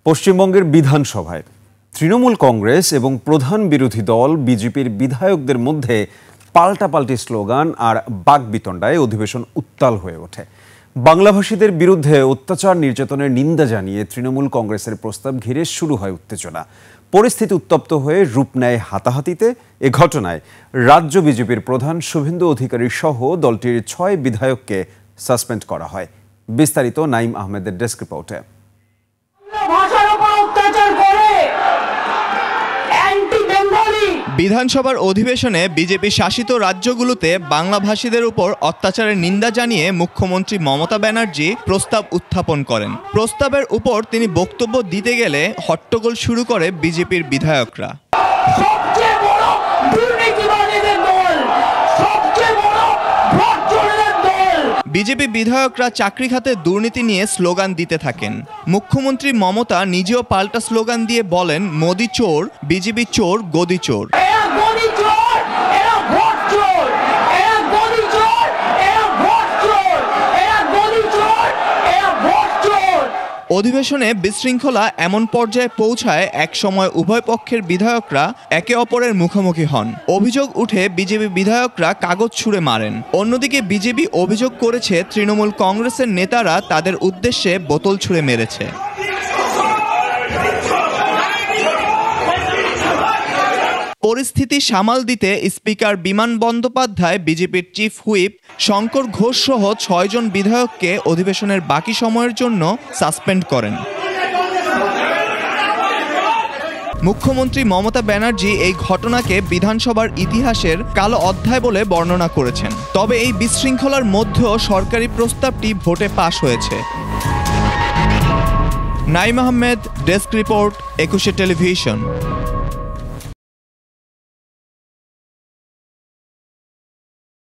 পশ্চিমবঙ্গের বিধানসভায় তৃণমূল কংগ্রেস এবং প্রধান বিরোধী দল বিজেপির বিধায়কদের মধ্যে পাল্টাপাল্টি স্লোগান আর বাকবিতণ্ডায় অধিবেশন উত্তাল হয়ে ওঠে। বাংলাভাষীদের বিরুদ্ধে অত্যাচার নির্যাতনের নিন্দা জানিয়ে তৃণমূল কংগ্রেসের প্রস্তাব ঘিরে শুরু হয় উত্তেজনা। পরিস্থিতি উত্তপ্ত হয়ে রূপ নেয় হাতাহাতিতে। এ ঘটনায় রাজ্য বিজেপির প্রধান শুভেন্দু অধিকারী সহ দলটির ৬ বিধায়ককে সাসপেন্ড করা হয়। বিস্তারিত নাইম আহমেদের ডেস্ক রিপোর্টে। বিধানসভার অধিবেশনে বিজেপি শাসিত রাজ্যগুলোতে বাংলাভাষীদের উপর অত্যাচারের নিন্দা জানিয়ে মুখ্যমন্ত্রী মমতা ব্যানার্জি প্রস্তাব উত্থাপন করেন। প্রস্তাবের উপর তিনি বক্তব্য দিতে গেলে হট্টগোল শুরু করে বিজেপির বিধায়করা। বিজেপি বিধায়করা চাকরি খাতে দুর্নীতি নিয়ে স্লোগান দিতে থাকেন। মুখ্যমন্ত্রী মমতা নিজেও পাল্টা স্লোগান দিয়ে বলেন, মোদি চোর, বিজেপি চোর, গদি চোর। অধিবেশনে বিশৃঙ্খলা এমন পর্যায়ে পৌঁছায় একসময় উভয় পক্ষের বিধায়করা একে অপরের মুখোমুখি হন। অভিযোগ উঠে বিজেপি বিধায়করা কাগজ ছুঁড়ে মারেন। অন্যদিকে বিজেপি অভিযোগ করেছে তৃণমূল কংগ্রেসের নেতারা তাদের উদ্দেশ্যে বোতল ছুঁড়ে মেরেছে। পরিস্থিতি সামাল দিতে স্পিকার বিমান বন্দ্যোপাধ্যায় বিজেপির চিফ হুইপ শঙ্কর ঘোষ সহ ৬ জন বিধায়ককে অধিবেশনের বাকি সময়ের জন্য সাসপেন্ড করেন। মুখ্যমন্ত্রী মমতা ব্যানার্জি এই ঘটনাকে বিধানসভার ইতিহাসের কালো অধ্যায় বলে বর্ণনা করেছেন। তবে এই বিশৃঙ্খলার মধ্যেও সরকারি প্রস্তাবটি ভোটে পাশ হয়েছে। নাইম আহমেদ, ডেস্ক রিপোর্ট, ২১শে টেলিভিশন।